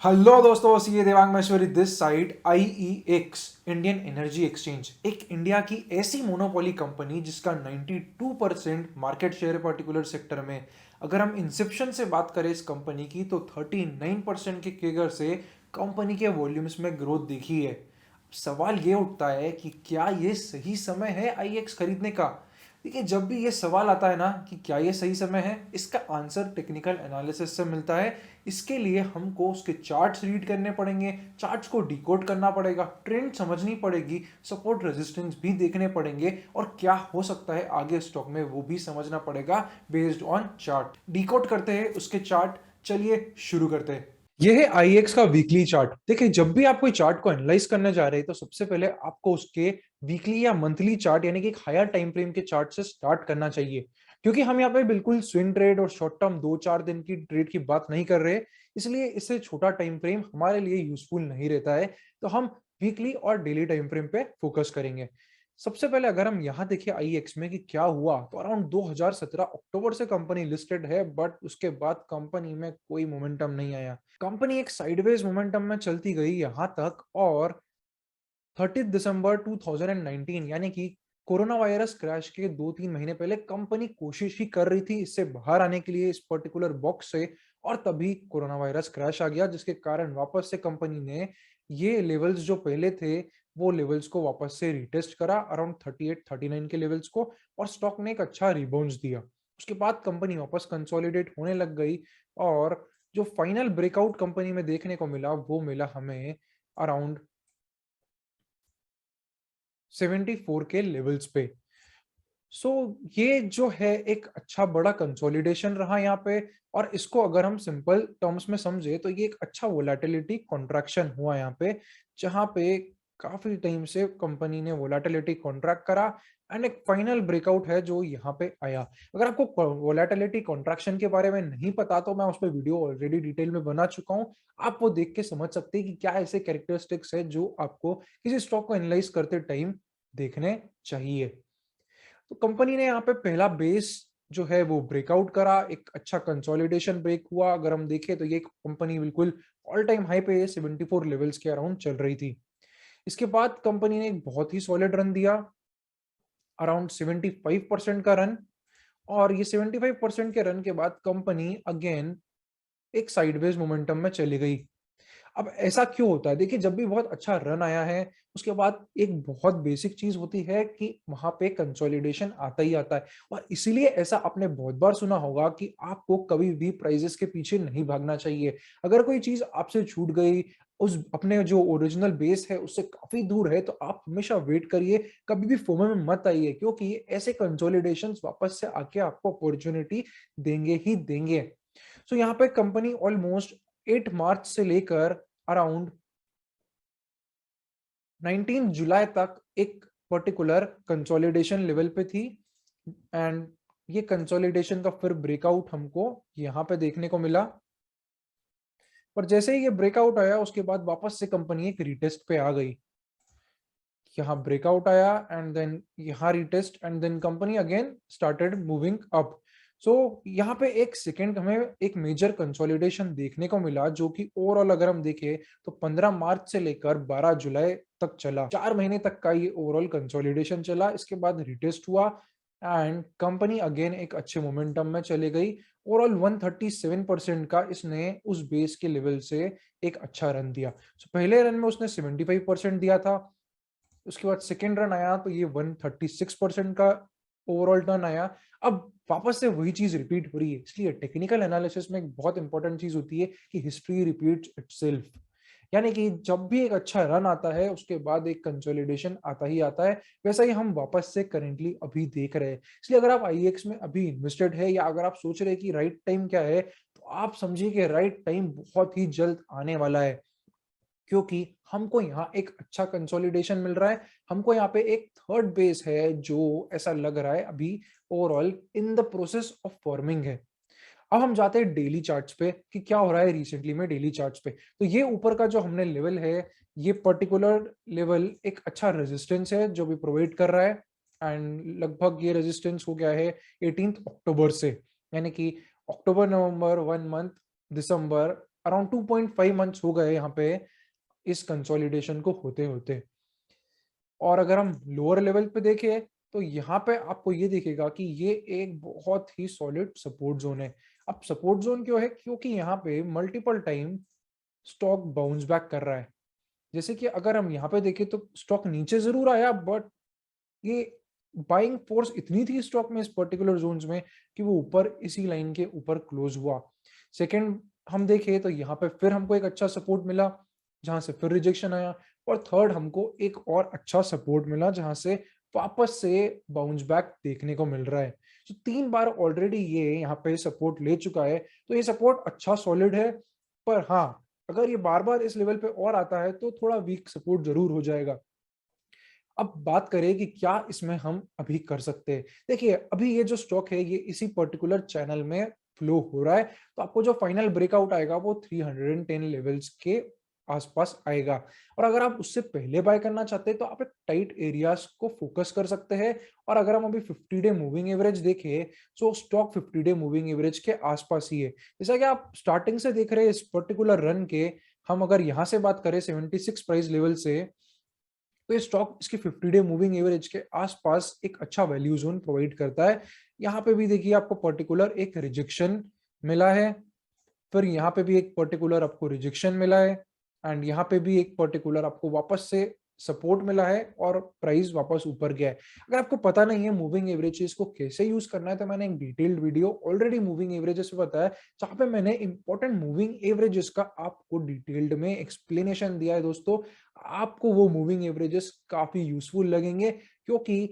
Hello दोस्तों, सी Devang Maheshwari this side. IEX Indian energy exchange एक इंडिया की ऐसी मोनोपोली कंपनी जिसका 92% मार्केट शेयर है पर्टिकुलर सेक्टर में। अगर हम इंसेप्शन से बात करें इस कंपनी की तो 39% के केगर से कंपनी के वॉल्यूम्स में ग्रोथ देखी है। सवाल ये उठता है कि क्या ये सही समय है IEX खरीदने का। देखिए, जब भी ये सवाल आता है ना कि क्या ये सही समय है, इसका आंसर टेक्निकल एनालिसिस से मिलता है। इसके लिए हमको उसके चार्ट्स रीड करने पड़ेंगे, चार्ट्स को डिकोड करना पड़ेगा, ट्रेंड समझनी पड़ेगी, सपोर्ट रेजिस्टेंस भी देखने पड़ेंगे और क्या हो सकता है आगे स्टॉक में वो भी समझना पड़ेगा बेस्ड ऑन चार्ट। डिकोड करते हैं उसके चार्ट। चलिए शुरू करते हैं। यह है IEX का वीकली चार्ट। देखिए, जब भी आप कोई चार्ट को एनालाइज करने जा रहे हैं तो सबसे पहले आपको उसके वीकली या मंथली चार्ट यानी कि एक हायर टाइम फ्रेम के चार्ट से स्टार्ट करना चाहिए, क्योंकि हम यहाँ पे बिल्कुल स्विंग ट्रेड और शॉर्ट टर्म 2-4 दिन की ट्रेड की बात नहीं कर रहे, इसलिए इससे छोटा टाइम फ्रेम हमारे लिए यूजफुल नहीं रहता है। तो हम वीकली और डेली टाइम फ्रेम पे फोकस करेंगे। सबसे पहले अगर हम यहाँ देखें IEX में कि क्या हुआ, तो अराउंड 2017 अक्टूबर से कंपनी लिस्टेड है, बट उसके बाद कंपनी में कोई मोमेंटम नहीं आया। कंपनी एक साइडवेज मोमेंटम में चलती गई यहाँ तक, और 30 दिसंबर 2019 यानी कि कोरोना वायरस क्रैश के 2-3 महीने पहले कंपनी कोशिश ही कर रही थी इससे बाहर आने के लिए, इस पर्टिकुलर बॉक्स से। और तभी कोरोना वायरस क्रैश आ गया, जिसके कारण वापस से कंपनी ने ये लेवल्स जो पहले थे वो लेवल्स को वापस से रिटेस्ट करा, अराउंड 38-39 के लेवल्स को, और स्टॉक ने एक अच्छा रिबाउंस दिया। उसके बाद कंपनी वापस कंसोलिडेट होने लग गई, और जो फाइनल ब्रेकआउट कंपनी में देखने को मिला वो मिला हमें अराउंड 74 के लेवल्स पे। सो ये जो है एक अच्छा बड़ा कंसोलिडेशन रहा यहाँ पे। और इसको अगर हम सिंपल टर्म्स में समझे तो ये एक अच्छा वोलेटिलिटी कॉन्ट्रैक्शन हुआ यहाँ पे, जहाँ पे काफी टाइम से कंपनी ने वोलेटिलिटी कॉन्ट्रैक्ट करा, एंड एक फाइनल ब्रेकआउट है जो यहाँ पे आया। अगर आपको वोलेटिलिटी कॉन्ट्रैक्शन के बारे में नहीं पता तो मैं उस पर वीडियो ऑलरेडी डिटेल में बना चुका हूँ। आप वो देख के समझ सकते हैं कि क्या ऐसे कैरेक्टरिस्टिक्स है जो आपको किसी स्टॉक को एनालाइज करते टाइम देखने चाहिए। तो कंपनी ने यहाँ पे पहला बेस जो है वो ब्रेकआउट करा, एक अच्छा कंसोलिडेशन ब्रेक हुआ। अगर हम देखें तो ये कंपनी बिल्कुल ऑल टाइम हाई पे 74 लेवल्स के अराउंड चल रही थी। इसके बाद कंपनी ने एक बहुत ही सॉलिड रन दिया, अराउंड 75% का रन। और ये 75% के रन के बाद कंपनी अगेन एक साइडवेज मोमेंटम में चली गई। अब ऐसा क्यों होता है? देखिए, जब भी बहुत अच्छा रन आया है उसके बाद एक बहुत बेसिक चीज होती है कि वहां पे कंसोलिडेशन आता ही आता है। और इसीलिए ऐसा आपने बहुत बार सुना होगा कि आपको कभी भी प्राइजेस के पीछे नहीं भागना चाहिए। अगर कोई चीज आपसे छूट गई, उस अपने जो ओरिजिनल बेस है उससे काफी दूर है, तो आप हमेशा वेट करिए, कभी भी फोमो में मत आइए, क्योंकि ऐसे कंसोलिडेशन वापस से आके आपको अपॉर्चुनिटी देंगे ही देंगे। सो यहाँ पे कंपनी ऑलमोस्ट 8 मार्च से लेकर अराउंड 19 जुलाई तक एक पर्टिकुलर कंसोलिडेशन लेवल पे थी, एंड ये कंसोलिडेशन का फिर ब्रेकआउट हमको यहाँ पे देखने को मिला। पर जैसे ही ये ब्रेकआउट आया उसके बाद वापस से कंपनी एक रिटेस्ट पे आ गई। यहाँ ब्रेकआउट आया एंड देन यहाँ retest, and then company again started moving up. So यहाँ पे एक सेकेंड हमें एक मेजर कंसोलिडेशन देखने को मिला, जो कि ओवरऑल अगर हम देखें तो 15 मार्च से लेकर 12 जुलाई तक चला। 4 महीने तक का ये ओवरऑल कंसोलिडेशन चला। इसके बाद रिटेस्ट हुआ एंड कंपनी अगेन एक अच्छे मोमेंटम में चले गई। ओवरऑल 137% का इसने उस बेस के लेवल से एक अच्छा रन दिया। सो पहले रन में उसने 75% दिया था, उसके बाद सेकेंड रन आया तो ये 136% का ओवरऑल टर्न आया। अब वापस से वही चीज रिपीट हो रही है, इसलिए टेक्निकल एनालिसिस में एक बहुत इंपॉर्टेंट चीज होती है कि हिस्ट्री रिपीट्स इटसेल्फ। यानी कि जब भी एक अच्छा रन आता है उसके बाद एक कंसोलिडेशन आता ही आता है। वैसा ही हम वापस से करेंटली अभी देख रहे हैं। इसलिए अगर आप IEX में अभी इन्वेस्टेड है, या अगर आप सोच रहे हैं कि राइट टाइम क्या है, तो आप समझिए कि राइट टाइम बहुत ही जल्द आने वाला है, क्योंकि हमको यहाँ एक अच्छा कंसोलिडेशन मिल रहा है। हमको यहाँ पे एक थर्ड बेस है जो ऐसा लग रहा है अभी overall in the process of forming है। अब हम जाते हैं डेली चार्ट्स पे कि क्या हो रहा है रिसेंटली में डेली चार्ट्स पे। तो ये ऊपर का जो हमने लेवल है, ये पर्टिकुलर लेवल एक अच्छा रेजिस्टेंस है जो भी प्रोवाइड कर रहा है। एंड लगभग ये रेजिस्टेंस हो गया है 18 अक्टूबर से, यानी कि अक्टूबर, नवंबर 1 मंथ, दिसंबर अराउंड 2.5 मंथ्स हो गए यहाँ पे इस कंसोलिडेशन को होते होते। और अगर हम लोअर लेवल पे देखें तो यहाँ पे आपको ये दिखेगा कि ये एक बहुत ही सॉलिड सपोर्ट जोन है। अब सपोर्ट जोन क्यों है? क्योंकि यहाँ पे multiple time stock bounce back कर रहा है। जैसे कि अगर हम यहाँ पे देखें तो स्टॉक नीचे जरूर आया, बट ये बाइंग फोर्स इतनी थी स्टॉक में इस पर्टिकुलर जोन्स में कि वो ऊपर इसी लाइन के ऊपर क्लोज हुआ। सेकंड हम देखें तो यहाँ पे फिर हमको एक अच्छा सपोर्ट मिला जहां से फिर रिजेक्शन आया, और थर्ड हमको एक और अच्छा सपोर्ट मिला जहां से वापस से बाउंस बैक देखने को मिल रहा है। तो 3 बार ऑलरेडी ये यहाँ पे सपोर्ट ले चुका है, तो ये सपोर्ट अच्छा सॉलिड है। पर हाँ, अगर ये बार बार इस लेवल पे और आता है तो थोड़ा वीक सपोर्ट जरूर हो जाएगा। अब बात करें कि क्या इसमें हम अभी कर सकते हैं। देखिए, अभी ये जो स्टॉक है ये इसी पर्टिकुलर चैनल में फ्लो हो रहा है, तो आपको जो फाइनल ब्रेकआउट आएगा वो 310 लेवल्स के आसपास आएगा। और अगर आप उससे पहले बाय करना चाहते हैं तो आप एक टाइट एरियाज को फोकस कर सकते हैं। और अगर हम अभी 50 डे मूविंग एवरेज देखें तो स्टॉक 50 डे मूविंग एवरेज के आसपास ही है। जैसा कि आप स्टार्टिंग से देख रहे हैं इस पर्टिकुलर रन के, हम अगर यहाँ से बात करें 76 प्राइस लेवल से, तो ये स्टॉक इसके 50 डे मूविंग एवरेज के आसपास एक अच्छा वैल्यू जोन प्रोवाइड करता है। यहाँ पे भी देखिए आपको पर्टिकुलर एक रिजेक्शन मिला है, फिर यहाँ पे भी एक पर्टिकुलर आपको रिजेक्शन मिला है, एंड यहाँ पे भी एक पर्टिकुलर आपको वापस से सपोर्ट मिला है और प्राइस वापस ऊपर गया है। अगर आपको पता नहीं है मूविंग एवरेजेस को कैसे यूज करना है तो मैंने एक detailed video already moving averages पे बताया, जहां पे मैंने इंपॉर्टेंट मूविंग एवरेजेस का आपको डिटेल्ड में एक्सप्लेनेशन दिया है। दोस्तों, आपको वो मूविंग एवरेजेस काफी यूजफुल लगेंगे, क्योंकि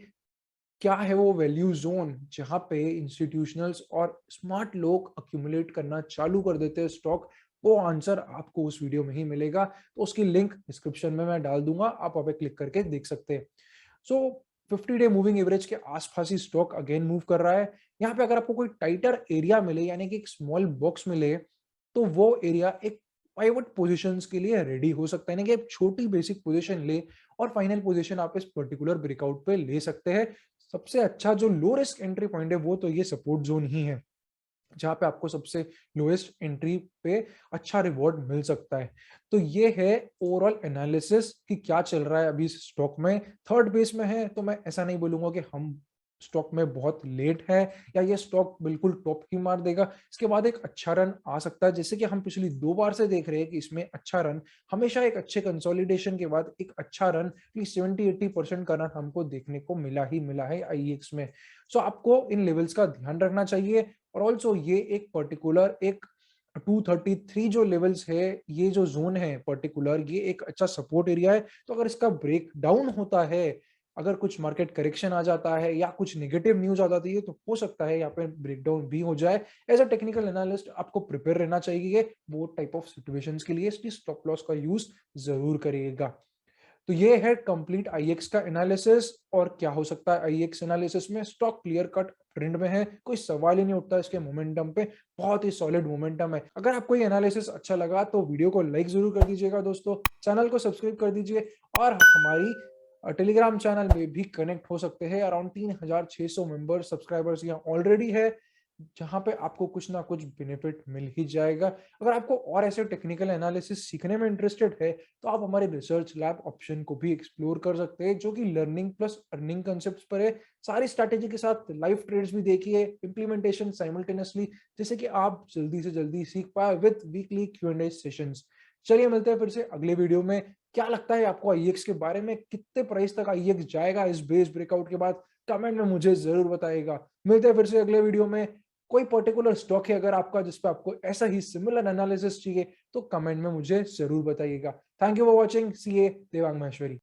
क्या है वो वैल्यू जोन जहां पे इंस्टीट्यूशनल्स और स्मार्ट लोग अक्यूमुलेट करना चालू कर देते हैं स्टॉक। वो आंसर आपको उस वीडियो में ही मिलेगा, तो उसकी लिंक डिस्क्रिप्शन में मैं डाल दूंगा, आप वहां पे क्लिक करके देख सकते हैं। सो 50 डे मूविंग एवरेज के आसपास ही स्टॉक अगेन मूव कर रहा है। यहाँ पे अगर आपको कोई टाइटर एरिया मिले, यानी कि एक स्मॉल बॉक्स मिले, तो वो एरिया एक पाइवट पोजीशंस के लिए रेडी हो सकता है। यानी कि एक छोटी बेसिक पोजीशन ले और फाइनल पोजीशन आप इस पर्टिकुलर ब्रेकआउट पे ले सकते हैं। सबसे अच्छा जो लो रिस्क एंट्री पॉइंट है वो तो ये सपोर्ट जोन ही है, जहां पे आपको सबसे लोएस्ट एंट्री पे अच्छा रिवॉर्ड मिल सकता है। तो ये है ओवरऑल एनालिसिस कि क्या चल रहा है अभी स्टॉक में। थर्ड बेस में है तो मैं ऐसा नहीं बोलूंगा कि हम स्टॉक में बहुत लेट है या ये स्टॉक बिल्कुल टॉप ही मार देगा। इसके बाद एक अच्छा रन आ सकता है, जैसे कि हम पिछली 2 बार से देख रहे हैं कि इसमें अच्छा रन हमेशा एक अच्छे कंसोलिडेशन के बाद एक अच्छा रन 70-80% का रन हमको देखने को मिला ही मिला है आईएक्स में। सो आपको इन लेवल्स का ध्यान रखना चाहिए। और ऑल्सो ये एक पर्टिकुलर एक 233 जो लेवल्स है, ये जो जोन है पर्टिकुलर, ये एक अच्छा सपोर्ट एरिया है। तो अगर इसका ब्रेक डाउन होता है, अगर कुछ मार्केट करेक्शन आ जाता है या कुछ नेगेटिव न्यूज आ जाती है, तो हो सकता है यहाँ पे ब्रेकडाउन भी हो जाए। एज अ टेक्निकल एनालिस्ट आपको प्रिपेयर रहना चाहिए वो टाइप ऑफ सिचुएशंस के लिए, इसलिए स्टॉप लॉस का यूज जरूर करिएगा। तो ये है कंप्लीट आईएक्स का एनालिसिस। और क्या हो सकता है आईएक्स एनालिसिस में, स्टॉक क्लियर कट ट्रेंड में है, कोई सवाल ही नहीं उठता इसके मोमेंटम पे, बहुत ही सॉलिड मोमेंटम है। अगर आपको ये एनालिसिस अच्छा लगा तो वीडियो को लाइक जरूर कर दीजिएगा दोस्तों, चैनल को सब्सक्राइब कर दीजिए, और हमारी टेलीग्राम चैनल में भी कनेक्ट हो सकते हैं। अराउंड 3600 मेंबर सब्सक्राइबर्स यहाँ ऑलरेडी है, जहां पे आपको कुछ ना कुछ बेनिफिट मिल ही जाएगा। अगर आपको और ऐसे टेक्निकल एनालिसिस सीखने में इंटरेस्टेड है तो आप हमारे रिसर्च लैब ऑप्शन को भी एक्सप्लोर कर सकते हैं, जो कि लर्निंग प्लस अर्निंग कंसेप्ट्स पर है। सारी स्ट्रैटेजी के साथ लाइव ट्रेड्स भी देखिए, इम्प्लीमेंटेशन साइमल्टेनियसली, जिससे कि आप जल्दी से जल्दी सीख पाए विद वीकली Q&A सेशंस। चलिए मिलते हैं फिर से अगले वीडियो में। क्या लगता है आपको आईएक्स के बारे में, कितने प्राइस तक आईएक्स जाएगा इस बेस ब्रेकआउट के बाद? कमेंट में मुझे जरूर बताइएगा। मिलते हैं फिर से अगले वीडियो में। कोई पर्टिकुलर स्टॉक है अगर आपका जिस पे आपको ऐसा ही सिमिलर एनालिसिस चाहिए तो कमेंट में मुझे जरूर बताइएगा। Thank you for watching. C A Devang Maheshwari.